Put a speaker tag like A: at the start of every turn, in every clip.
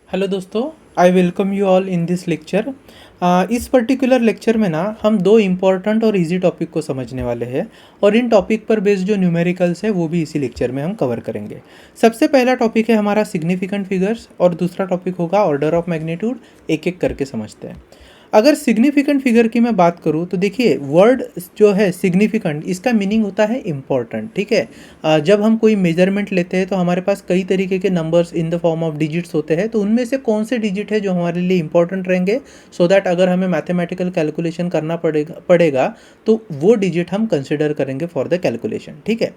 A: Hello दोस्तों, I welcome you all in this lecture. इस particular lecture में ना हम दो इम्पॉर्टेंट और इजी टॉपिक को समझने वाले हैं और इन टॉपिक पर बेस्ड जो न्यूमेरिकल्स है वो भी इसी लेक्चर में हम कवर करेंगे। सबसे पहला टॉपिक है हमारा सिग्निफिकेंट फिगर्स और दूसरा टॉपिक होगा ऑर्डर ऑफ मैग्नीट्यूड। एक एक करके समझते हैं। अगर सिग्निफिकेंट फिगर की मैं बात करूँ तो देखिए, वर्ड जो है सिग्निफिकेंट, इसका मीनिंग होता है इम्पॉर्टेंट। ठीक है, जब हम कोई मेजरमेंट लेते हैं तो हमारे पास कई तरीके के numbers in the form of digits होते हैं, तो उनमें से कौन से डिजिट है जो हमारे लिए इंपॉर्टेंट रहेंगे, सो दैट अगर हमें मैथमेटिकल कैलकुलेशन करना पड़ेगा तो वो डिजिट हम कंसिडर करेंगे फॉर द कैलकुलेशन। ठीक है,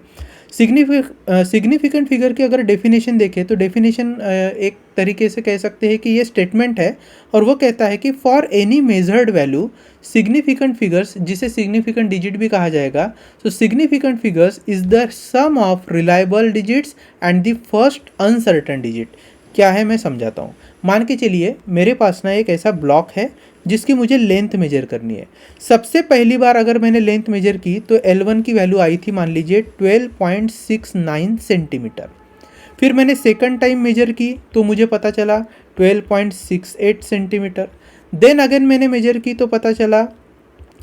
A: सिग्निफिकेंट फिगर की अगर डेफिनेशन देखें तो डेफिनेशन एक तरीके से कह सकते हैं कि ये स्टेटमेंट है और वो कहता है कि for any measured value significant figures, जिसे सिग्निफिकेंट डिजिट भी कहा जाएगा, तो significant figures is the sum of reliable digits and the first uncertain digit. क्या है मैं समझाता हूँ। मान के चलिए मेरे पास ना एक ऐसा ब्लॉक है जिसकी मुझे लेंथ मेजर करनी है। सबसे पहली बार अगर मैंने लेंथ मेजर की तो L1 की वैल्यू आई थी, मान लीजिए 12.69 सेंटीमीटर। फिर मैंने सेकंड टाइम मेजर की तो मुझे पता चला 12.68 सेंटीमीटर। देन अगेन मैंने मेजर की तो पता चला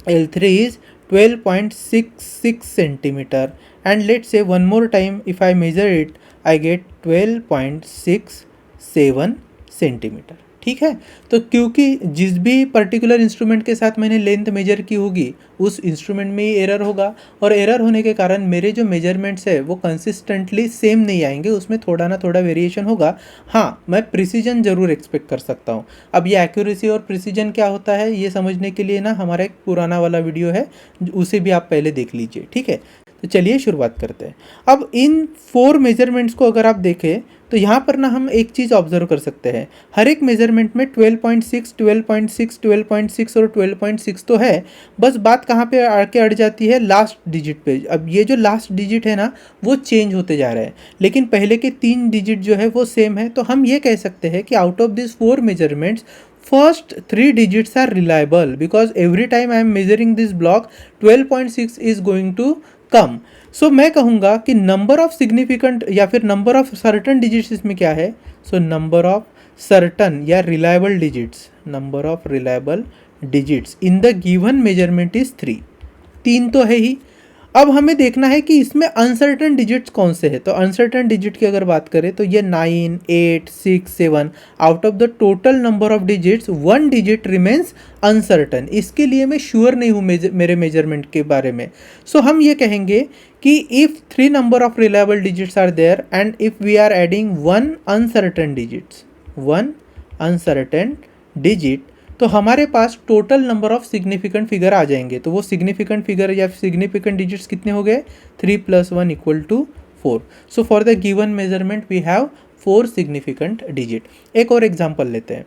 A: L3 is 12.66 centimetre and let say one more time if I measure it I get 12.67 centimetre. ठीक है, तो क्योंकि जिस भी पर्टिकुलर इंस्ट्रूमेंट के साथ मैंने लेंथ मेजर की होगी उस इंस्ट्रूमेंट में ही एरर होगा और एरर होने के कारण मेरे जो मेजरमेंट्स है वो कंसिस्टेंटली सेम नहीं आएंगे, उसमें थोड़ा ना थोड़ा वेरिएशन होगा। हाँ, मैं प्रिसीजन ज़रूर एक्सपेक्ट कर सकता हूँ। अब ये एक्यूरेसी और प्रिसीजन क्या होता है ये समझने के लिए ना हमारा एक पुराना वाला वीडियो है, उसे भी आप पहले देख लीजिए। ठीक है, तो चलिए शुरुआत करते हैं। अब इन 4 मेजरमेंट्स को अगर आप देखें तो यहाँ पर ना हम एक चीज़ ऑब्जर्व कर सकते हैं, हर एक मेजरमेंट में 12.6, 12.6, 12.6 और 12.6 तो है, बस बात कहाँ पे आके अड़ जाती है, लास्ट डिजिट पे। अब ये जो लास्ट डिजिट है ना वो चेंज होते जा रहा है, लेकिन पहले के 3 डिजिट जो है वो सेम है। तो हम ये कह सकते हैं कि out of this 4 measurements first 3 digits are reliable because every time I am measuring this block 12.6 is going to come. सो मैं कहूँगा कि नंबर ऑफ सिग्निफिकेंट या फिर नंबर ऑफ सर्टन डिजिट्स इसमें क्या है, सो नंबर ऑफ सर्टन या reliable digits, number of reliable digits in the given measurement is 3 तो है ही। अब हमें देखना है कि इसमें अनसर्टन डिजिट्स कौन से हैं। तो अनसर्टन डिजिट की अगर बात करें तो ये 9, 8, 6, 7 out of the total number of digits 1 digit remains uncertain. इसके लिए मैं श्योर नहीं हूँ मेरे मेजरमेंट के बारे में। सो हम ये कहेंगे कि if 3 number of reliable digits are there and if we are adding 1 uncertain digit तो हमारे पास total number of significant figure आ जाएंगे। तो वो सिग्निफिकेंट फिगर या सिग्निफिकेंट डिजिट्स कितने हो गए, 3 + 1 = 4। So for the given measurement we have 4 significant digit. एक और एग्जांपल लेते हैं।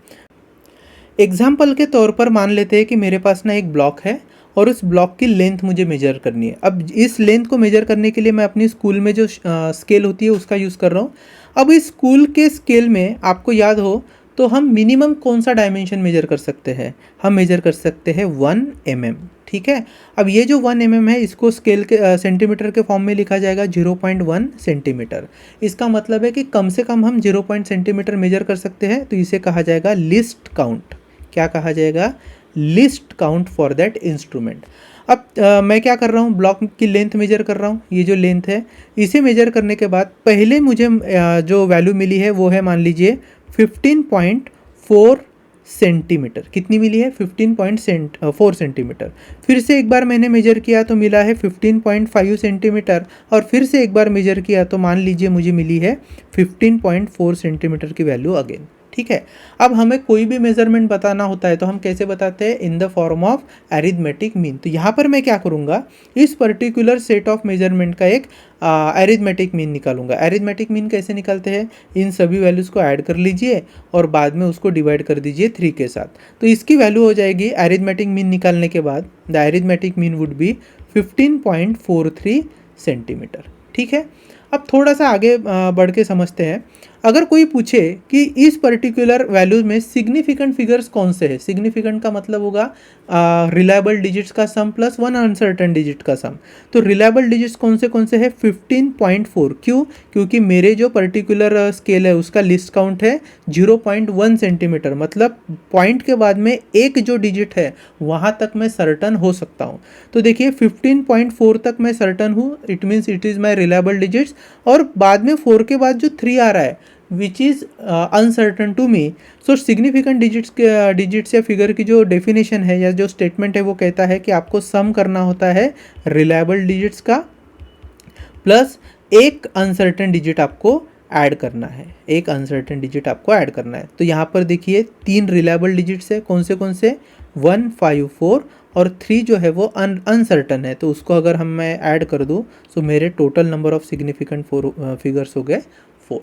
A: एग्जाम्पल के तौर पर मान लेते हैं कि मेरे पास ना एक ब्लॉक है और उस ब्लॉक की लेंथ मुझे मेजर करनी है। अब इस लेंथ को मेजर करने के लिए मैं अपनी स्कूल में जो स्केल होती है उसका यूज़ कर रहा हूँ। अब इस स्कूल के स्केल में आपको याद हो तो हम मिनिमम कौन सा डायमेंशन मेजर कर सकते हैं, हम मेजर कर सकते हैं 1 mm। ठीक है, अब ये जो 1 mm है इसको स्केल के सेंटीमीटर के फॉर्म में लिखा जाएगा 0.1 सेंटीमीटर। इसका मतलब है कि कम से कम हम 0 सेंटीमीटर मेजर कर सकते हैं, तो इसे कहा जाएगा लिस्ट काउंट। क्या कहा जाएगा, list count for that instrument. अब मैं क्या कर रहा हूँ, ब्लॉक की लेंथ मेजर कर रहा हूँ। ये जो लेंथ है इसे मेजर करने के बाद पहले मुझे जो वैल्यू मिली है वो है मान लीजिए 15.4 सेंटीमीटर। कितनी मिली है, 15.4 सेंटीमीटर। फिर से एक बार मैंने मेजर किया तो मिला है 15.5 सेंटीमीटर और फिर से एक बार मेजर किया तो मान लीजिए मुझे मिली है 15.4 सेंटीमीटर की वैल्यू अगेन। ठीक है, अब हमें कोई भी मेजरमेंट बताना होता है तो हम कैसे बताते हैं, in the form of arithmetic mean. तो यहाँ पर मैं क्या करूँगा, इस पर्टिकुलर सेट ऑफ मेजरमेंट का एक एरिथमेटिक मीन निकालूंगा। एरिथमेटिक मीन कैसे निकालते हैं, इन सभी वैल्यूज़ को ऐड कर लीजिए और बाद में उसको डिवाइड कर दीजिए 3 के साथ, तो इसकी वैल्यू हो जाएगी एरिथमेटिक मीन निकालने के बाद the arithmetic mean would be 15.43 centimetre. ठीक है, अब थोड़ा सा आगे बढ़ के समझते हैं। अगर कोई पूछे कि इस पर्टिकुलर वैल्यूज में सिग्निफिकेंट फिगर्स कौन से हैं, सिग्निफिकेंट का मतलब होगा रिलायबल डिजिट्स का सम प्लस वन अनसर्टन डिजिट का सम। तो रिलायबल डिजिट्स कौन से हैं? 15.4। क्यों? क्योंकि मेरे जो पर्टिकुलर स्केल है उसका लिस्ट काउंट है 0.1 सेंटीमीटर, मतलब पॉइंट के बाद में एक जो डिजिट है वहाँ तक मैं सर्टन हो सकता हूँ। तो देखिए 15.4 तक मैं सर्टन हूँ, it means it is my reliable digits. और बाद में 4 के बाद जो 3 आ रहा है which is uncertain to me. So significant digits या फिगर की जो डेफिनेशन है या जो स्टेटमेंट है वो कहता है कि आपको सम करना होता है रिलायबल डिजिट्स का प्लस एक अनसर्टन डिजिट आपको ऐड करना है, एक अनसर्टन डिजिट आपको ऐड करना है। तो यहाँ पर देखिए 3 रिलायबल डिजिट्स है, कौन से 1, 5, 4 और 3 जो है वो अनसर्टन है। तो उसको अगर मैं ऐड कर दूँ तो मेरे total number of significant figures हो गए 4।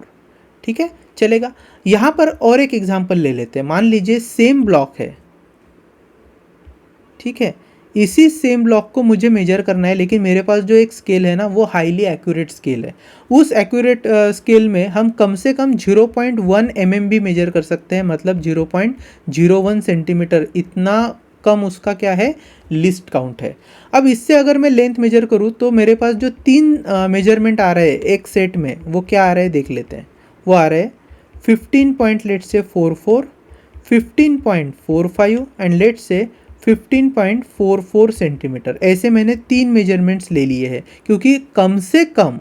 A: ठीक है, चलेगा। यहाँ पर और एक एग्जांपल ले लेते हैं। मान लीजिए सेम ब्लॉक है, ठीक है, इसी सेम ब्लॉक को मुझे मेजर करना है, लेकिन मेरे पास जो एक स्केल है ना वो हाईली एक्यूरेट स्केल है। उस एक्यूरेट स्केल में हम कम से कम 0.1 mm भी मेजर कर सकते हैं, मतलब 0.01 सेंटीमीटर, इतना कम उसका क्या है, लिस्ट काउंट है। अब इससे अगर मैं लेंथ मेजर करूँ तो मेरे पास जो 3 मेजरमेंट आ रहे हैं एक सेट में वो क्या आ रहे हैं देख लेते हैं। वो आ रहे हैं 15.44, 15.45 एंड लेट से 15.44 सेंटीमीटर। ऐसे मैंने 3 मेजरमेंट्स ले लिए हैं, क्योंकि कम से कम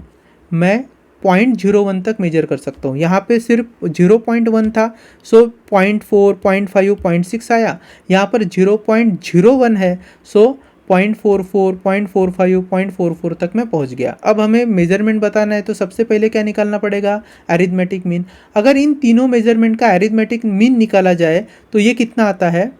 A: मैं 0.01 तक मेजर कर सकता हूँ। यहाँ पे सिर्फ 0.1 था, सो 0.4, 0.5, 0.6 आया। यहाँ पर 0.01 है, सो 0.44, 0.45, 0.44 तक मैं पहुँच गया। अब हमें मेजरमेंट बताना है तो सबसे पहले क्या निकालना पड़ेगा, अरिथमेटिक मीन। अगर इन तीनों मेजरमेंट का अरिथमेटिक मीन निकाला जाए तो ये कितना आता है,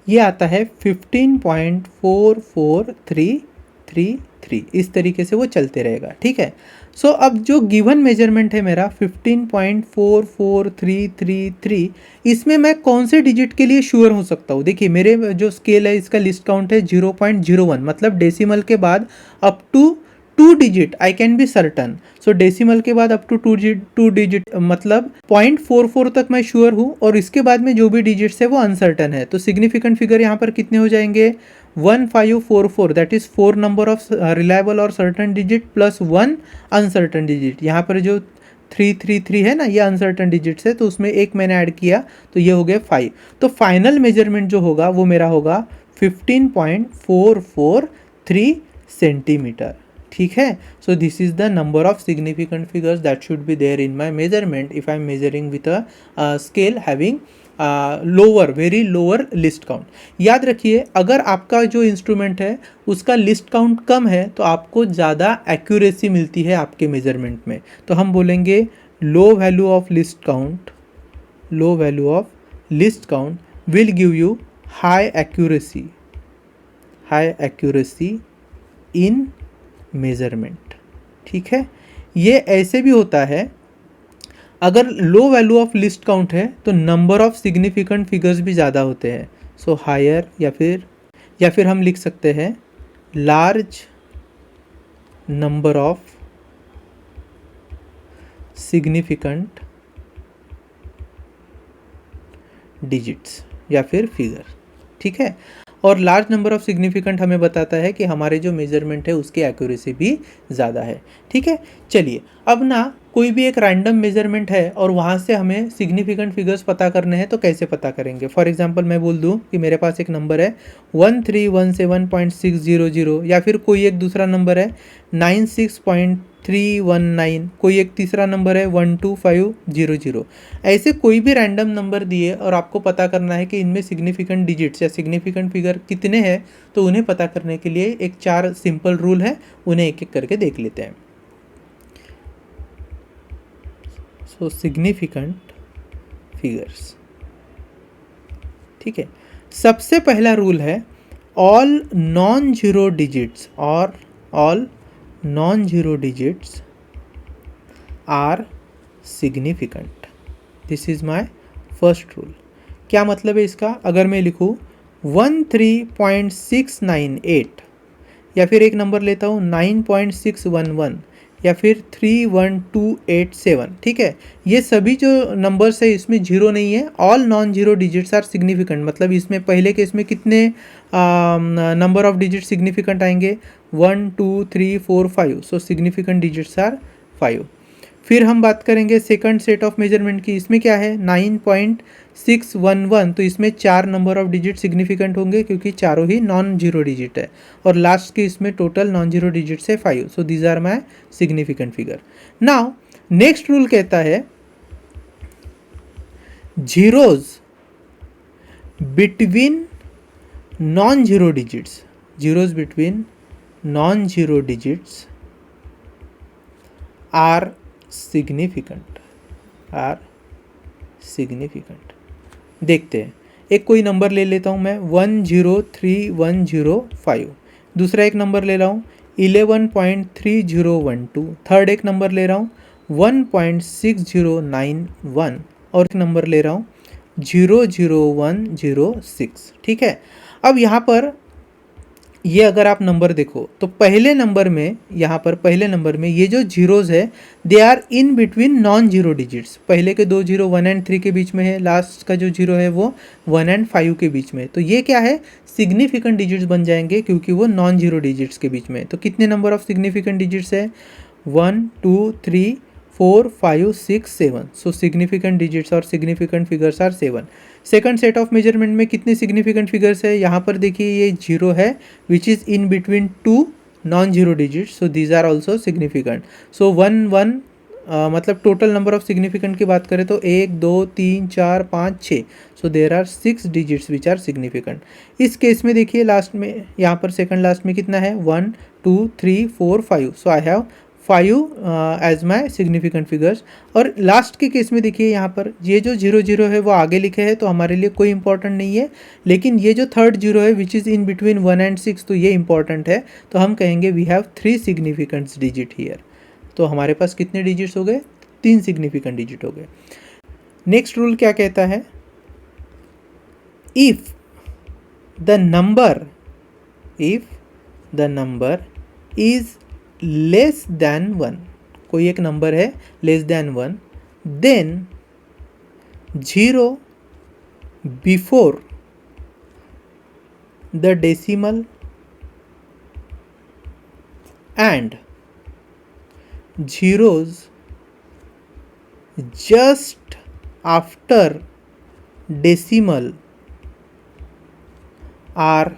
A: ये आता है 15.44333। इस तरीके से वो चलते रहेगा। ठीक है, सो अब जो गिवन मेजरमेंट है मेरा 15.44333, इसमें मैं कौन से डिजिट के लिए श्योर हो सकता हूँ। देखिए मेरे जो स्केल है इसका लिस्ट काउंट है 0.01, मतलब डेसिमल के बाद up to 2 digit I can be certain. So decimal के बाद अप टू 2 डिजिट मतलब 0.44 तक मैं श्योर हूँ, और इसके बाद में जो भी डिजिट्स है वो अनसर्टन है। तो सिग्निफिकेंट फिगर यहाँ पर कितने हो जाएंगे, 1544, that is 4 number of reliable और certain digit plus 1 uncertain digit. यहाँ पर जो 333 है ना, ये अनसर्टन डिजिट्स है, तो उसमें एक मैंने ऐड किया तो ये हो गया 5। तो फाइनल मेजरमेंट जो होगा वो मेरा होगा 15.443 सेंटीमीटर। ठीक है, so this is the number of significant figures that should be there in my measurement if I am measuring with a scale having lower, very lower least count. याद रखिए अगर आपका जो इंस्ट्रूमेंट है उसका लिस्ट काउंट कम है तो आपको ज़्यादा एक्यूरेसी मिलती है आपके मेजरमेंट में। तो हम बोलेंगे low value of list count, low value of list count will give you high accuracy in measurement. ठीक है, ये ऐसे भी होता है अगर low value of list count है तो नंबर ऑफ सिग्निफिकेंट फिगर्स भी ज़्यादा होते हैं। सो हायर, या फिर हम लिख सकते हैं large number of significant digits या फिर फिगर। ठीक है, और लार्ज नंबर ऑफ सिग्निफिकेंट हमें बताता है कि हमारे जो मेजरमेंट है उसकी एक्यूरेसी भी ज़्यादा है। ठीक है, चलिए अब ना कोई भी एक रैंडम मेजरमेंट है और वहाँ से हमें सिग्निफिकेंट फिगर्स पता करने हैं तो कैसे पता करेंगे। फॉर एग्जांपल मैं बोल दूँ कि मेरे पास एक नंबर है 1317.600, या फिर कोई एक दूसरा नंबर है 96.319, कोई एक तीसरा नंबर है 12500। ऐसे कोई भी रैंडम नंबर दिए और आपको पता करना है कि इनमें सिग्निफिकेंट डिजिट्स या सिग्निफिकेंट फिगर कितने हैं, तो उन्हें पता करने के लिए एक 4 सिंपल रूल है, उन्हें एक एक करके देख लेते हैं। सो सिग्निफिकेंट फिगर्स, ठीक है, सबसे पहला रूल है ऑल नॉन जीरो डिजिट्स और all non zero digits are significant. This is my first rule. क्या मतलब है इसका, अगर मैं लिखूँ 13.698 या फिर एक नंबर लेता हूँ 9.611 या फिर 31287, ठीक है। ये सभी जो नंबर्स है इसमें जीरो नहीं है, all non zero digits are significant, मतलब इसमें पहले के इसमें कितने नंबर ऑफ डिजिट सिग्निफिकेंट आएंगे 1 2 3 4 5, सो सिग्निफिकेंट डिजिट्स आर 5। फिर हम बात करेंगे सेकंड सेट ऑफ मेजरमेंट की, इसमें क्या है 9.611, तो इसमें 4 नंबर ऑफ डिजिट सिग्निफिकेंट होंगे क्योंकि चारों ही नॉन जीरो डिजिट है, और लास्ट के इसमें टोटल नॉन जीरो डिजिट है 5, so these are my significant figure. Now next rule कहता है zeros between non zero digits, zeros between non zero digits are significant, are significant. देखते हैं, एक कोई नंबर ले लेता हूँ मैं 103105, दूसरा एक नंबर ले रहा हूँ 11.3012, थर्ड एक नंबर ले रहा हूँ 1.6091, और एक नंबर ले रहा हूँ 00106, ठीक है। अब यहाँ पर ये अगर आप नंबर देखो तो पहले नंबर में, यहाँ पर पहले नंबर में ये जो जीरोज है they are in between non zero digits, पहले के दो जीरो 1 एंड 3 के बीच में है, लास्ट का जो जीरो है वो 1 एंड 5 के बीच में है, तो ये क्या है सिग्निफिकेंट डिजिट्स बन जाएंगे क्योंकि वो नॉन जीरो डिजिट्स के बीच में है। तो कितने नंबर ऑफ सिग्निफिकेंट डिजिट्स है 1 2 3 4 5 6 7, सो सिग्निफिकेंट डिजिट्स और significant figures are 7। Second set of measurement में कितने सिग्निफिकेंट फिगर्स है, यहाँ पर देखिए ये जीरो है which is in between two non zero digits, so these are also significant. सो 1 मतलब टोटल नंबर ऑफ सिग्निफिकेंट की बात करें तो 1 2 3 4 5 6, so there are 6 digits which are significant. इस केस में देखिए लास्ट में यहाँ पर सेकंड लास्ट में कितना है 1 2 3 4 5, so I have 5 as my significant figures. और लास्ट के केस में देखिए यहाँ पर ये जो 0 है वो आगे लिखे हैं तो हमारे लिए कोई इंपॉर्टेंट नहीं है, लेकिन ये जो थर्ड जीरो है which is in between 1 and 6, तो ये इंपॉर्टेंट है, तो हम कहेंगे we have 3 significant digit here. तो हमारे पास कितने डिजिट्स हो गए 3 सिग्निफिकेंट डिजिट हो गए। नेक्स्ट रूल क्या कहता है, if the number is less than 1, कोई एक नंबर है less than 1, then 0 before the decimal and zeros just after decimal are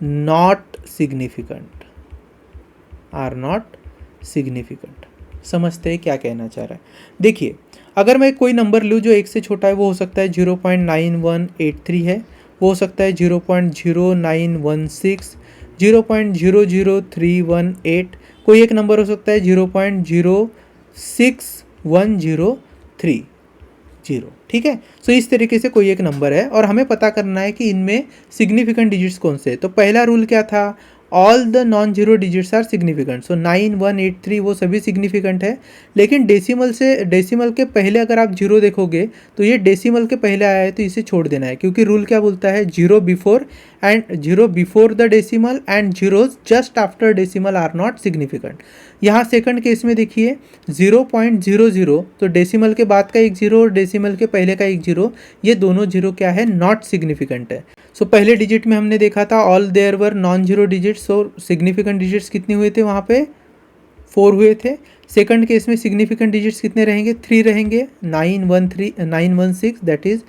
A: not significant, are not significant। समझते हैं क्या कहना चाह रहा है। देखिए अगर मैं कोई नंबर लूँ जो एक से छोटा है, वो हो सकता है 0.9183 है, वो हो सकता है 0.0916, 0.00318, कोई एक नंबर हो सकता है 0.06103, ठीक है। सो इस तरीके से कोई एक नंबर है और हमें पता करना है कि इनमें सिग्निफिकेंट डिजिट्स कौन से। तो पहला रूल क्या था, all the non zero digits are significant, so 9183 वो सभी सिग्निफिकेंट है, लेकिन डेसिमल के पहले अगर आप जीरो देखोगे तो ये डेसिमल के पहले आया है तो इसे छोड़ देना है, क्योंकि रूल क्या बोलता है 0 before the decimal and zeros just after decimal are not significant. यहाँ सेकंड केस में देखिए 0.00, तो डेसिमल के बाद का एक जीरो और डेसिमल के पहले का एक जीरो, ये दोनों जीरो क्या है नॉट सिग्निफिकेंट है। सो पहले डिजिट में हमने देखा था all there were non zero digits, और सिग्निफिकेंट डिजिट्स कितने हुए थे वहाँ पे 4 हुए थे। सेकंड केस में सिग्निफिकेंट डिजिट्स कितने रहेंगे 3 रहेंगे, 916 that is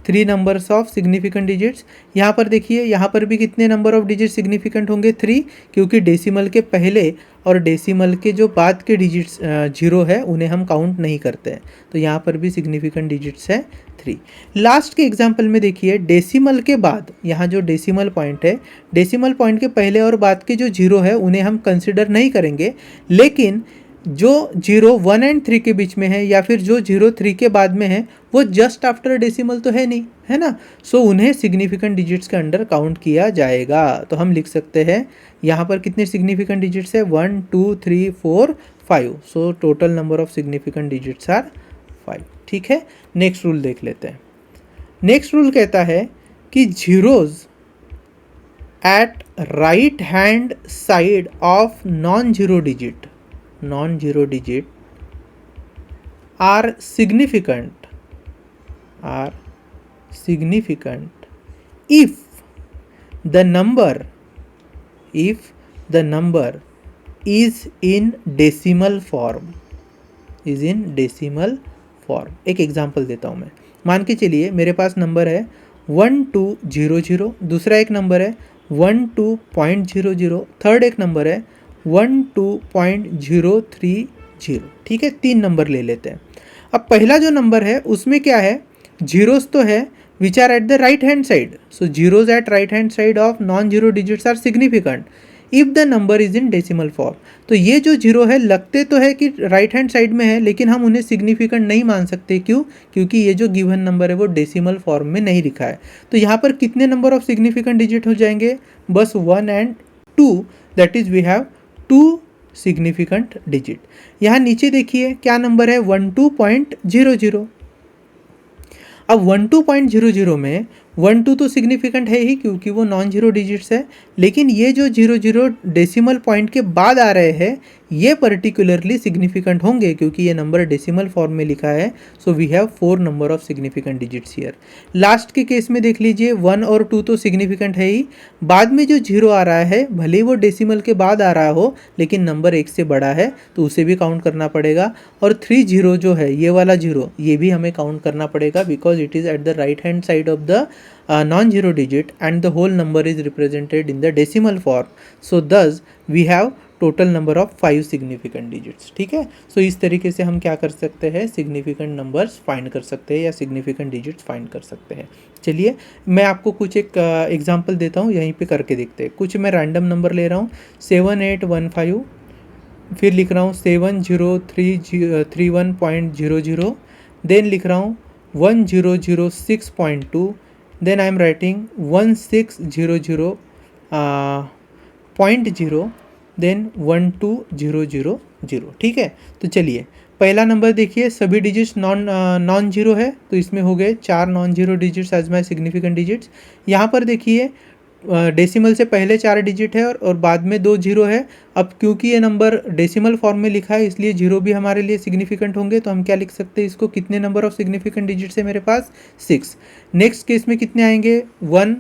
A: 3 numbers of significant digits. यहाँ पर देखिए यहाँ पर भी कितने नंबर ऑफ डिजिट सिग्निफिकेंट होंगे 3, क्योंकि डेसिमल के पहले और डेसिमल के जो बाद के डिजिट्स जीरो है उन्हें हम काउंट नहीं करते हैं, तो यहाँ पर भी सिग्निफिकेंट डिजिट्स है 3। लास्ट के एग्जाम्पल में देखिए डेसिमल के बाद, यहाँ जो डेसिमल पॉइंट है, डेसिमल पॉइंट के पहले और बाद के जो जीरो है उन्हें हम कंसिडर नहीं करेंगे, लेकिन जो जीरो 1 एंड 3 के बीच में है या फिर जो 0 3 के बाद में है वो जस्ट आफ्टर डेसिमल तो है नहीं, है ना, सो उन्हें सिग्निफिकेंट डिजिट्स के अंडर काउंट किया जाएगा। तो हम लिख सकते हैं यहाँ पर कितने सिग्निफिकेंट डिजिट्स है 1 2 3 4 5, so total number of significant digits are 5, ठीक है। नेक्स्ट रूल देख लेते हैं। नेक्स्ट रूल कहता है कि zeros at right hand side of non-zero digit are significant if the number is in decimal form एक एग्जांपल देता हूँ मैं। मान के चलिए मेरे पास नंबर है 1200, दूसरा एक नंबर है 12.00, थर्ड एक नंबर है 12.030। ठीक है, 3 नंबर ले लेते हैं। अब पहला जो नंबर है उसमें क्या है, जीरोस तो है which are at the right hand side, so zeros at right hand side of non zero digits are significant if the number is in decimal form. तो ये जो जीरो है लगते तो है कि राइट हैंड साइड में है, लेकिन हम उन्हें सिग्निफिकेंट नहीं मान सकते। क्यों? क्योंकि ये जो गिवन नंबर है वो डेसिमल फॉर्म में नहीं लिखा है। तो यहाँ पर कितने नंबर ऑफ सिग्निफिकेंट डिजिट हो जाएंगे? बस 1 and 2, that is we have 2 significant digit. यहाँ नीचे देखिए क्या नंबर है 12.00। अब 12.00 में 12 तो सिग्निफिकेंट है ही क्योंकि वो नॉन जीरो डिजिट्स है, लेकिन ये जो 00 डेसिमल पॉइंट के बाद आ रहे हैं ये पर्टिकुलरली सिग्निफिकेंट होंगे क्योंकि ये नंबर डेसिमल फॉर्म में लिखा है। So we have 4 number of significant digits here. Last के केस में देख लीजिए 1 और 2 तो सिग्निफिकेंट है ही, बाद में जो जीरो आ रहा है भले ही वो डेसिमल के बाद आ रहा हो लेकिन नंबर 1 से बड़ा है तो उसे भी काउंट करना पड़ेगा। और 3 जीरो जो है ये वाला जीरो ये भी हमें काउंट करना पड़ेगा because it is eight the right hand side of the non-zero digit and the whole number is represented in the decimal form. So thus we have total number of 5 significant digits. ठीक है, सो इस तरीके से हम क्या कर सकते हैं, सिग्निफिकेंट नंबर्स फाइंड कर सकते हैं या सिग्निफिकेंट डिजिट्स फाइंड कर सकते हैं। चलिए मैं आपको कुछ एक एग्जांपल देता हूँ, यहीं पे करके देखते हैं। कुछ मैं रैंडम नंबर ले रहा हूँ 7815, फिर लिख रहा हूँ 7031.00, देन लिख रहा हूँ 1006.2, then I am writing 1600.0, then 12000। ठीक है, तो चलिए पहला नंबर देखिए, सभी डिजिट्स नॉन जीरो है तो इसमें हो गए 4 non zero digits as my significant digits. यहाँ पर देखिए डेसिमल से पहले 4 डिजिट है और बाद में 2 जीरो है। अब क्योंकि ये नंबर डेसिमल फॉर्म में लिखा है इसलिए जीरो भी हमारे लिए सिग्निफिकेंट होंगे, तो हम क्या लिख सकते हैं इसको, कितने नंबर ऑफ सिग्निफिकेंट डिजिट्स है मेरे पास 6। नेक्स्ट केस में कितने आएंगे 1,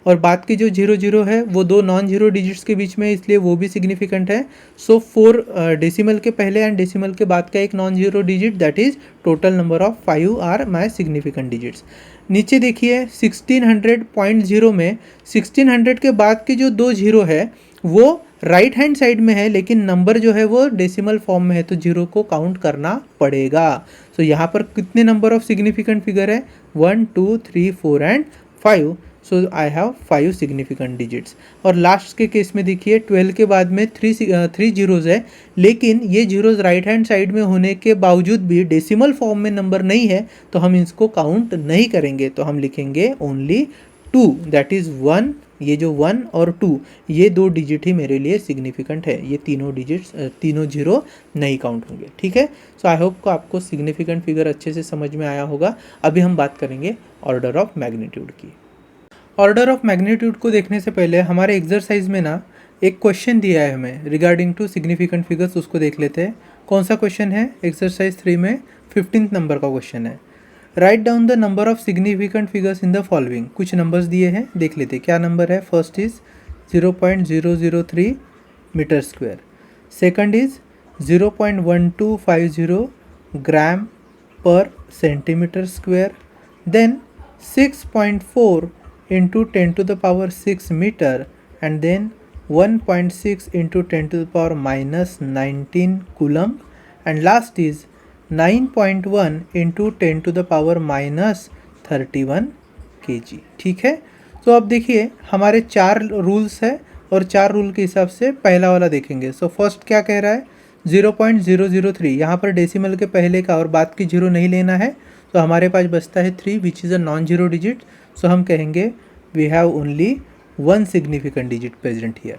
A: और बाद के जो 00 है वो 2 नॉन जीरो डिजिट्स के बीच में है इसलिए वो भी सिग्निफिकेंट है। सो 4 डेसिमल के पहले एंड डेसिमल के बाद का एक non zero digit, that is total number of 5 are my significant digits. नीचे देखिए 1600.0 में 1600 के बाद के जो 2 जीरो है वो राइट हैंड साइड में है लेकिन नंबर जो है वो डेसिमल फॉर्म में है तो जीरो को काउंट करना पड़ेगा। सो यहाँ पर कितने नंबर ऑफ सिग्निफिकेंट फिगर है 1 2 3 4 and 5। So I have 5 significant digits. और लास्ट के केस में देखिए 12 के बाद में 3 जीरोज़ है लेकिन ये जीरोज़ राइट हैंड साइड में होने के बावजूद भी डेसिमल फॉर्म में नंबर नहीं है तो हम इसको काउंट नहीं करेंगे, तो हम लिखेंगे ओनली 2, दैट इज़ 1। ये जो 1 और 2 ये 2 डिजिट ही मेरे लिए सिग्निफिकेंट है, ये तीनों डिजिट्स तीनों जीरो नहीं काउंट होंगे। ठीक है, सो आई होप को आपको सिग्निफिकेंट फिगर अच्छे से समझ में आया होगा। अभी हम बात करेंगे ऑर्डर ऑफ मैग्नीट्यूड की। ऑर्डर ऑफ मैग्नीट्यूड को देखने से पहले हमारे एक्सरसाइज में ना एक क्वेश्चन दिया है हमें रिगार्डिंग टू सिग्निफिकेंट फिगर्स, उसको देख लेते हैं। कौन सा क्वेश्चन है? एक्सरसाइज 3 में 15th नंबर का क्वेश्चन है। Write down the number of significant figures in the following. कुछ नंबर्स दिए हैं, देख लेते हैं क्या नंबर है। First is 0.003 metre square, second is 0.1250 gram per centimetre square, then 6.4 into 10 to the power 6 meter, and then 1.6 into 10 to the power minus 19 coulomb, and last is 9.1 into 10 to the power minus 31 kg। ठीक है, तो अब देखिए हमारे 4 rules है और 4 rule के हिसाब से पहला वाला देखेंगे। सो फर्स्ट क्या कह रहा है 0.003, यहाँ पर डेसिमल के पहले का और बाद की जीरो नहीं लेना है तो हमारे पास बचता है 3 which is a non zero digit. So हम कहेंगे we have only 1 significant digit present here.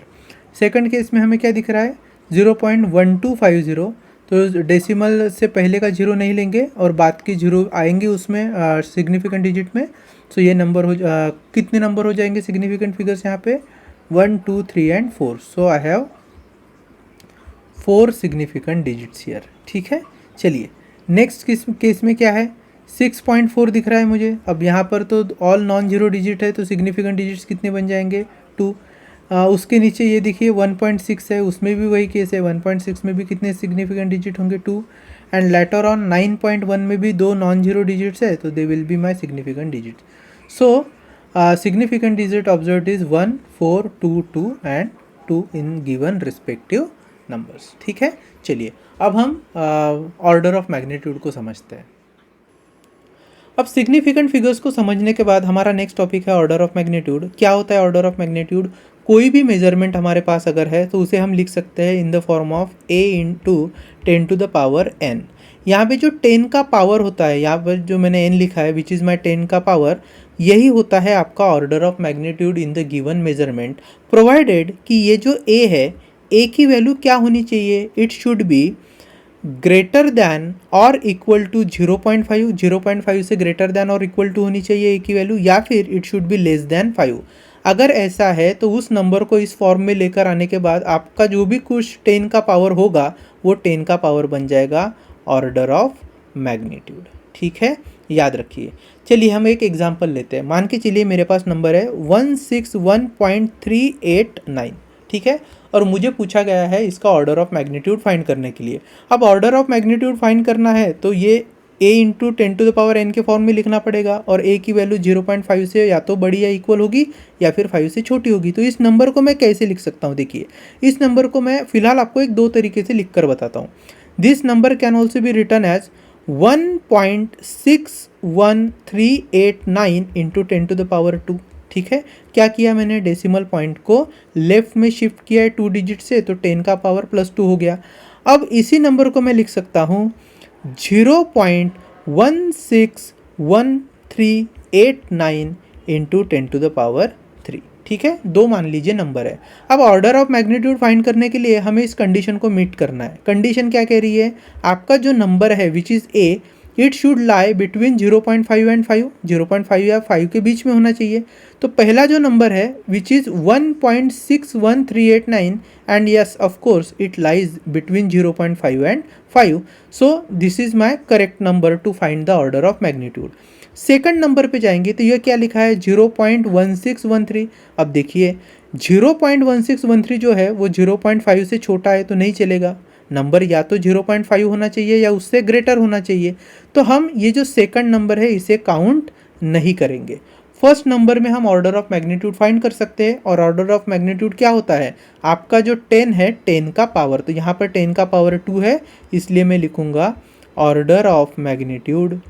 A: Second case में हमें क्या दिख रहा है 0.1250, तो डेसिमल से पहले का जीरो नहीं लेंगे और बाद की जीरो आएंगे उसमें सिग्निफिकेंट डिजिट में। सो ये नंबर कितने नंबर हो जाएंगे सिग्निफिकेंट फिगर्स यहाँ पे 1 2 3 and 4. So I have 4 significant digits here. ठीक है, चलिए नेक्स्ट केस में क्या है, 6.4 दिख रहा है मुझे. अब यहाँ पर तो ऑल नॉन जीरो डिजिट है, तो सिग्निफिकेंट डिजिट्स कितने बन जाएंगे, 2. उसके नीचे ये देखिए 1.6 है, उसमें भी वही केस है. 1.6 में भी कितने सिग्निफिकेंट डिजिट होंगे, 2. एंड लेटर ऑन 9.1 में भी 2 नॉन जीरो डिजिट्स है, तो they will be my significant digit. So significant digit observe is 1 4 2 2 and 2 in given respective numbers. ठीक है, चलिए अब हम ऑर्डर ऑफ मैग्नीट्यूड को समझते हैं. अब सिग्निफिकेंट फिगर्स को समझने के बाद हमारा नेक्स्ट टॉपिक है ऑर्डर ऑफ मैग्नीट्यूड. क्या होता है ऑर्डर ऑफ मैग्नीट्यूड, कोई भी मेजरमेंट हमारे पास अगर है तो उसे हम लिख सकते हैं in the form of a into 10 to the power n. यहाँ पे जो 10 का पावर होता है, यहाँ पर जो मैंने n लिखा है विच इज़ माई 10 का पावर, यही होता है आपका order of magnitude in the given measurement, provided कि ये जो a है, a की वैल्यू क्या होनी चाहिए, it should be greater than और इक्वल टू 0.5. 0.5 से ग्रेटर दैन और इक्वल टू होनी चाहिए a की वैल्यू, या फिर it should be less than 5. अगर ऐसा है तो उस नंबर को इस फॉर्म में लेकर आने के बाद आपका जो भी कुछ 10 का पावर होगा वो 10 का पावर बन जाएगा ऑर्डर ऑफ मैग्नीट्यूड. ठीक है, याद रखिए. चलिए हम एक एग्जांपल लेते हैं. मान के चलिए मेरे पास नंबर है 161.389. ठीक है, और मुझे पूछा गया है इसका ऑर्डर ऑफ मैग्नीट्यूड फाइंड करने के लिए. अब ऑर्डर ऑफ मैग्नीट्यूड फाइंड करना है तो ये a into 10 to the power n के फॉर्म में लिखना पड़ेगा, और a की वैल्यू 0.5 से या तो बड़ी या इक्वल होगी या फिर 5 से छोटी होगी. तो इस नंबर को मैं कैसे लिख सकता हूँ, देखिए इस नंबर को मैं फिलहाल आपको एक दो तरीके से लिख कर बताता हूँ. This number can also be written as 1.61389 into 10 to the power 2. ठीक है, क्या किया मैंने, डेसिमल पॉइंट को लेफ्ट में शिफ्ट किया है 2 डिजिट से, तो 10 का पावर +2 हो गया. अब इसी नंबर को मैं लिख सकता हूँ 0.161389 इंटू 10 टू द पावर 3. ठीक है, दो मान लीजिए नंबर है. अब ऑर्डर ऑफ मैग्नीट्यूड फाइंड करने के लिए हमें इस कंडीशन को मीट करना है. कंडीशन क्या कह रही है, आपका जो नंबर है which is a, it should lie between 0.5 and 5. 0.5 या 5 के बीच में होना चाहिए. तो पहला जो नंबर है which is 1.61389 and yes of course it lies between 0.5 and 5. So this is my correct number two find the order of magnitude. Second number पे जाएंगे तो यह क्या लिखा है 0.1613. अब देखिए 0.1613 जो है वो 0.5 से छोटा है तो नहीं चलेगा. नंबर या तो 0.5 होना चाहिए या उससे ग्रेटर होना चाहिए. तो हम ये जो सेकंड नंबर है इसे काउंट नहीं करेंगे. फर्स्ट नंबर में हम ऑर्डर ऑफ मैग्नीट्यूड फाइंड कर सकते हैं, और ऑर्डर ऑफ मैग्नीट्यूड क्या होता है, आपका जो 10 है 10 का पावर, तो यहाँ पर 10 का पावर 2 है, इसलिए मैं लिखूँगा ऑर्डर ऑफ मैग्नीट्यूड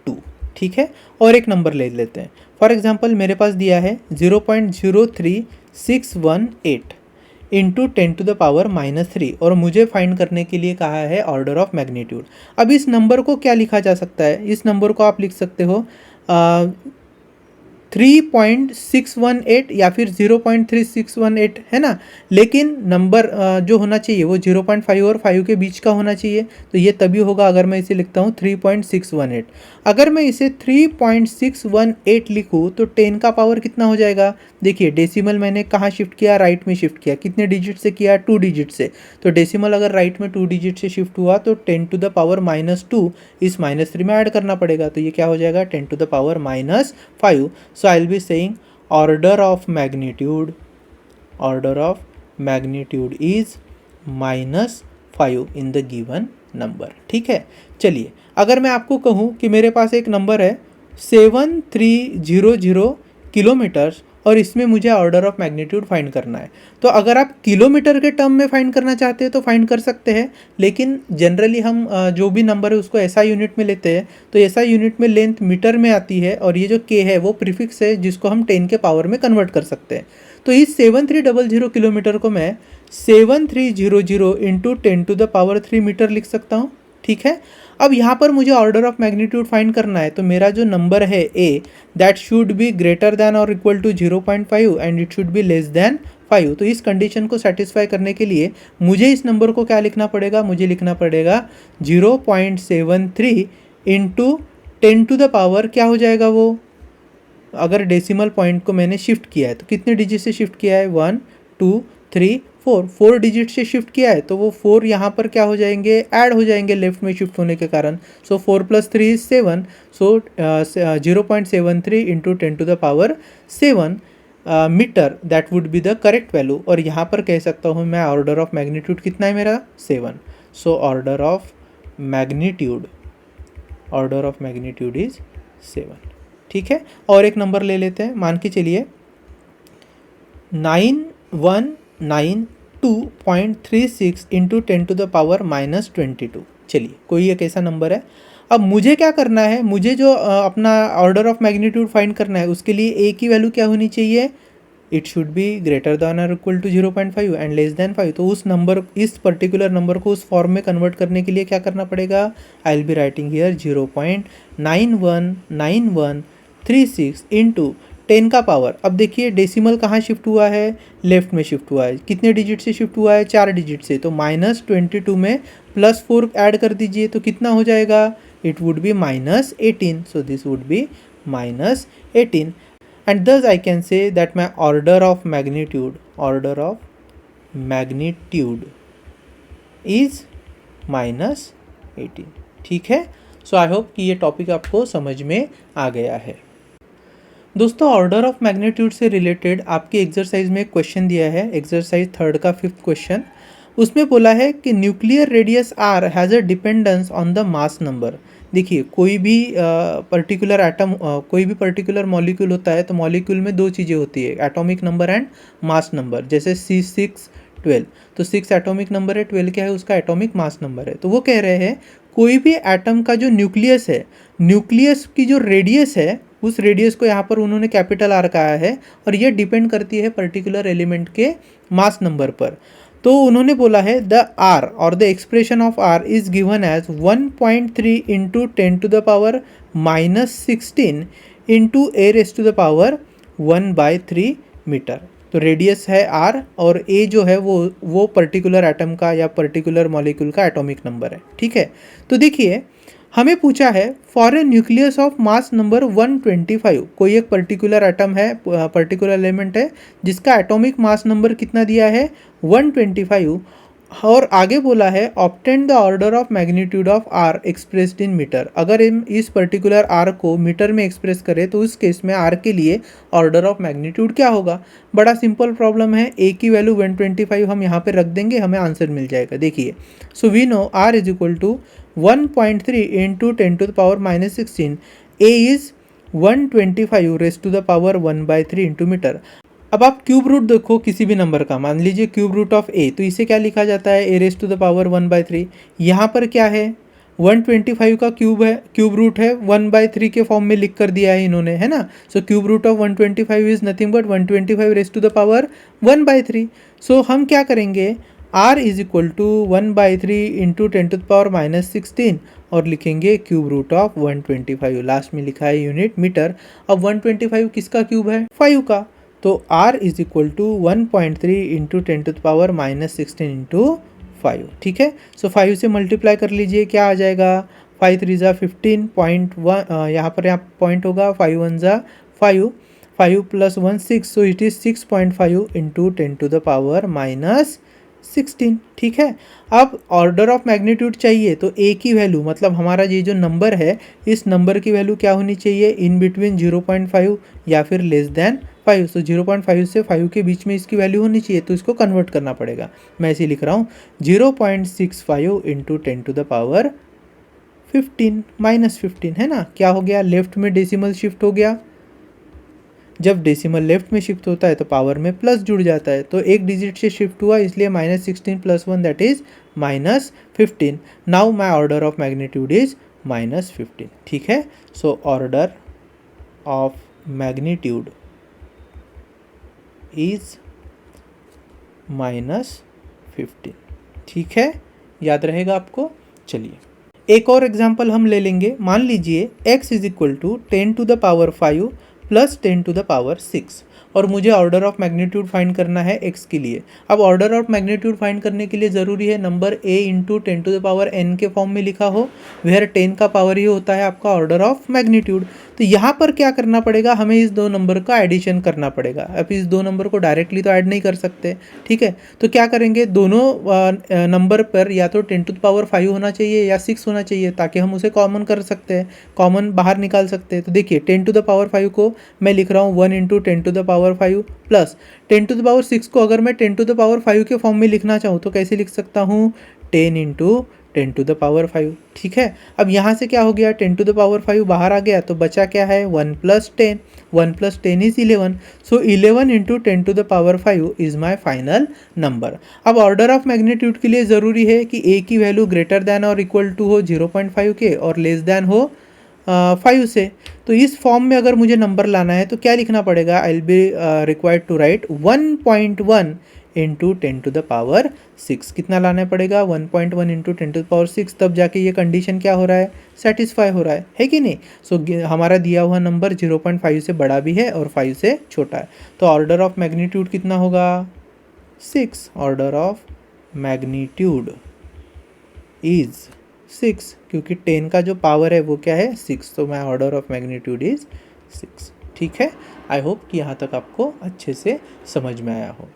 A: 2. ठीक है, और एक नंबर ले लेते हैं. फॉर एग्जांपल मेरे पास दिया है 0.03618 इंटू 10 टू द पावर -3, और मुझे फाइंड करने के लिए कहा है ऑर्डर ऑफ मैग्नीट्यूड. अब इस नंबर को क्या लिखा जा सकता है, इस नंबर को आप लिख सकते हो 3.618 या फिर 0.3618, है ना. लेकिन नंबर जो होना चाहिए वो 0.5 और 5 के बीच का होना चाहिए. तो ये तभी होगा अगर मैं इसे लिखता हूँ 3.618. अगर मैं इसे 3.618 लिखूँ तो 10 का पावर कितना हो जाएगा, देखिए डेसिमल मैंने कहाँ शिफ्ट किया, राइट में शिफ्ट किया. कितने डिजिट से किया, 2 डिजिट से. तो डेसिमल अगर राइट में 2 डिजिट से शिफ्ट हुआ तो 10 टू द पावर -2 इस -3 में ऐड करना पड़ेगा. तो ये क्या हो जाएगा 10 to the power -5. So I'll be saying order of magnitude is -5 in the given number. ठीक है, चलिए अगर मैं आपको कहूँ कि मेरे पास एक नंबर है 7300 किलोमीटर्स और इसमें मुझे ऑर्डर ऑफ मैग्नीट्यूड फाइंड करना है, तो अगर आप किलोमीटर के टर्म में फाइंड करना चाहते हैं तो फाइंड कर सकते हैं. लेकिन जनरली हम जो भी नंबर है उसको एसआई यूनिट में लेते हैं, तो एसआई यूनिट में लेंथ मीटर में आती है, और ये जो के है वो प्रीफिक्स है जिसको हम 10 के पावर में कन्वर्ट कर सकते हैं. तो इस 7300 किलोमीटर को मैं 7300 into 10 to the power 3 metre लिख सकता हूँ. ठीक है, अब यहाँ पर मुझे ऑर्डर ऑफ मैग्नीट्यूड फाइंड करना है, तो मेरा जो नंबर है a that should be greater than और equal to 0.5 and it should be less than 5. तो इस कंडीशन को सेटिस्फाई करने के लिए मुझे इस नंबर को क्या लिखना पड़ेगा, मुझे लिखना पड़ेगा 0.73 इंटू 10 टू द पावर क्या हो जाएगा वो अगर डेसिमल पॉइंट को मैंने शिफ्ट किया है तो कितने डिजिट से शिफ्ट किया है, 1 2 3 4, 4 डिजिट से शिफ्ट किया है तो वो 4 यहाँ पर क्या हो जाएंगे, ऐड हो जाएंगे लेफ्ट में शिफ्ट होने के कारण। So 4 + 3 is 7, so 0.73 into 10⁻7 metre, that would be the correct value. और यहाँ पर कह सकता हूँ मैं ऑर्डर ऑफ मैग्नीट्यूड कितना है मेरा, 7। So order of magnitude is 7। ठीक है, और एक नंबर ले लेते हैं, मान के चलिए 9192.36 इंटू 10⁻22। चलिए कोई एक ऐसा नंबर है। अब मुझे क्या करना है, मुझे जो अपना ऑर्डर ऑफ मैग्नीट्यूड फाइंड करना है उसके लिए ए की वैल्यू क्या होनी चाहिए, it should be greater than और equal to 0.5 and less than 5। तो उस नंबर, इस पर्टिकुलर नंबर को उस फॉर्म में कन्वर्ट करने के लिए क्या करना पड़ेगा, I will be writing here 0.919136 into 10 का पावर। अब देखिए डेसिमल कहाँ शिफ्ट हुआ है, लेफ्ट में शिफ्ट हुआ है। कितने डिजिट से शिफ्ट हुआ है, 4 डिजिट से। तो -22 में +4 ऐड कर दीजिए तो कितना हो जाएगा, it would be -18। So this would be -18 and thus I can say that my order of magnitude is -18। ठीक है, सो आई होप कि ये टॉपिक आपको समझ में आ गया है। दोस्तों ऑर्डर ऑफ मैग्नीट्यूड से रिलेटेड आपके एक्सरसाइज में एक क्वेश्चन दिया है, एक्सरसाइज 3 का 5th क्वेश्चन। उसमें बोला है कि nuclear radius R has a dependence on the mass number. देखिए कोई भी पर्टिकुलर एटम, कोई भी पर्टिकुलर मॉलिक्यूल होता है तो मॉलिक्यूल में 2 चीज़ें होती है, atomic number and mass number. जैसे C612, तो 6 एटॉमिक नंबर है, 12 क्या है, उसका एटॉमिक मास नंबर है। तो वो कह रहे हैं कोई भी एटम का जो न्यूक्लियस है, न्यूक्लियस की जो रेडियस है, उस रेडियस को यहाँ पर उन्होंने कैपिटल आर कहा है और ये डिपेंड करती है पर्टिकुलर एलिमेंट के मास नंबर पर। तो उन्होंने बोला है द आर और the expression of R is given as 1.3 into 10⁻16 into a⁻1/3 metre. तो रेडियस है आर और ए जो है वो पर्टिकुलर एटम का या पर्टिकुलर मॉलिक्यूल का एटॉमिक नंबर है। ठीक है, तो देखिए हमें पूछा है for a nucleus of mass number 125, कोई एक पर्टिकुलर एटम है, पर्टिकुलर एलिमेंट है जिसका एटॉमिक मास नंबर कितना दिया है, 125। और आगे बोला है obtain the order of magnitude of R expressed in metre. अगर हम इस पर्टिकुलर आर को मीटर में एक्सप्रेस करें तो उस केस में आर के लिए ऑर्डर ऑफ मैग्नीट्यूड क्या होगा। बड़ा सिंपल प्रॉब्लम है, ए की वैल्यू 125 हम यहाँ पे रख देंगे, हमें आंसर मिल जाएगा। देखिए so we know R is equal to 1.3 into 10⁻16, A is 125 raise to the power 1/3 into metre. अब आप क्यूब रूट देखो किसी भी नंबर का, मान लीजिए क्यूब रूट ऑफ ए, तो इसे क्या लिखा जाता है, ए रेज़ टू द पावर 1/3। यहाँ पर क्या है, 125 का क्यूब है, क्यूब रूट है, 1/3 के फॉर्म में लिख कर दिया है इन्होंने, है ना। So cube root of 125 is nothing but 125 raise to the power 1/3। So हम क्या करेंगे, r is equal to 1/3 into 10⁻16 और लिखेंगे क्यूब रूट ऑफ 125, लास्ट में लिखा है यूनिट मीटर। अब 125 किसका क्यूब है, 5 का, तो r is equal to 1.3 into 10⁻16 into 5। ठीक है, सो 5 से मल्टीप्लाई कर लीजिए, क्या आ जाएगा, 5 3 ज़ा 15.1, यहाँ पर पॉइंट होगा, 5 1 ज़ा 5, 5 + 1 6, सो इट इज़ 6.5 इंटू 10⁻16। ठीक है, अब ऑर्डर ऑफ मैग्नीट्यूड चाहिए तो ए की वैल्यू, मतलब हमारा ये जो नंबर है इस नंबर की वैल्यू क्या होनी चाहिए, इन बिटवीन 0.5 या फिर लेस देन 5। सो 0.5 से 5 के बीच में इसकी वैल्यू होनी चाहिए, तो इसको कन्वर्ट करना पड़ेगा। मैं ऐसे लिख रहा हूँ 0.65 इंटू 10⁻15 -15, है ना। क्या हो गया, लेफ्ट में डेसिमल शिफ्ट हो गया, जब डेसिमल लेफ्ट में शिफ्ट होता है तो पावर में प्लस जुड़ जाता है, तो एक डिजिट से शिफ्ट हुआ इसलिए -16 + 1 that is -15। Now my order of magnitude is -15। ठीक है, so order of magnitude is -15। ठीक है, याद रहेगा आपको। चलिए एक और एग्जांपल हम ले लेंगे, मान लीजिए x is equal to 10⁻5 plus 10 to the power 6 और मुझे ऑर्डर ऑफ मैग्नीट्यूड फाइंड करना है x के लिए। अब ऑर्डर ऑफ मैग्नीट्यूड फाइंड करने के लिए ज़रूरी है number a into 10 to the power n के फॉर्म में लिखा हो, वेयर 10 का पावर ही होता है आपका ऑर्डर ऑफ मैग्नीट्यूड। तो यहाँ पर क्या करना पड़ेगा, हमें इस दो नंबर का एडिशन करना पड़ेगा। अब इस दो नंबर को डायरेक्टली तो ऐड नहीं कर सकते, ठीक है। तो क्या करेंगे, दोनों नंबर पर या तो 10 टू द पावर 5 होना चाहिए या 6 होना चाहिए, ताकि हम उसे कॉमन कर सकते हैं, कॉमन बाहर निकाल सकते हैं। तो देखिए 10 टू द पावर 5 को मैं लिख रहा हूँ 1 into 10 to the power 5 plus 10 to the power 6 को अगर मैं 10 टू द पावर 5 के फॉर्म में लिखना चाहूँ तो कैसे लिख सकता हूँ, 10 इंटू 10 टू द पावर 5, ठीक है। अब यहाँ से क्या हो गया, 10 टू द पावर 5 बाहर आ गया, तो बचा क्या है 1 plus 10, 1 plus 10 is 11, so 11 into 10 to the power 5 is my final number. अब ऑर्डर ऑफ मैग्नीट्यूड के लिए ज़रूरी है कि a की वैल्यू ग्रेटर दैन और इक्वल टू हो 0.5 के और लेस दैन हो 5 से। तो इस फॉर्म में अगर मुझे नंबर लाना है तो क्या लिखना पड़ेगा, I will be required to write 1.1 into 10 to the power 6। कितना लाना पड़ेगा, 1.1 इंटू 10 टू द पावर 6, तब जाके ये कंडीशन क्या हो रहा है, सेटिस्फाई हो रहा है कि नहीं। सो हमारा दिया हुआ नंबर 0.5 से बड़ा भी है और 5 से छोटा है। तो ऑर्डर ऑफ मैग्नीट्यूड कितना होगा, 6। ऑर्डर ऑफ मैग्नीट्यूड इज 6, क्योंकि 10 का जो पावर है वो क्या है 6, तो my order of magnitude is 6, ठीक है। आई होप कि यहाँ तक आपको अच्छे से समझ में आया हो।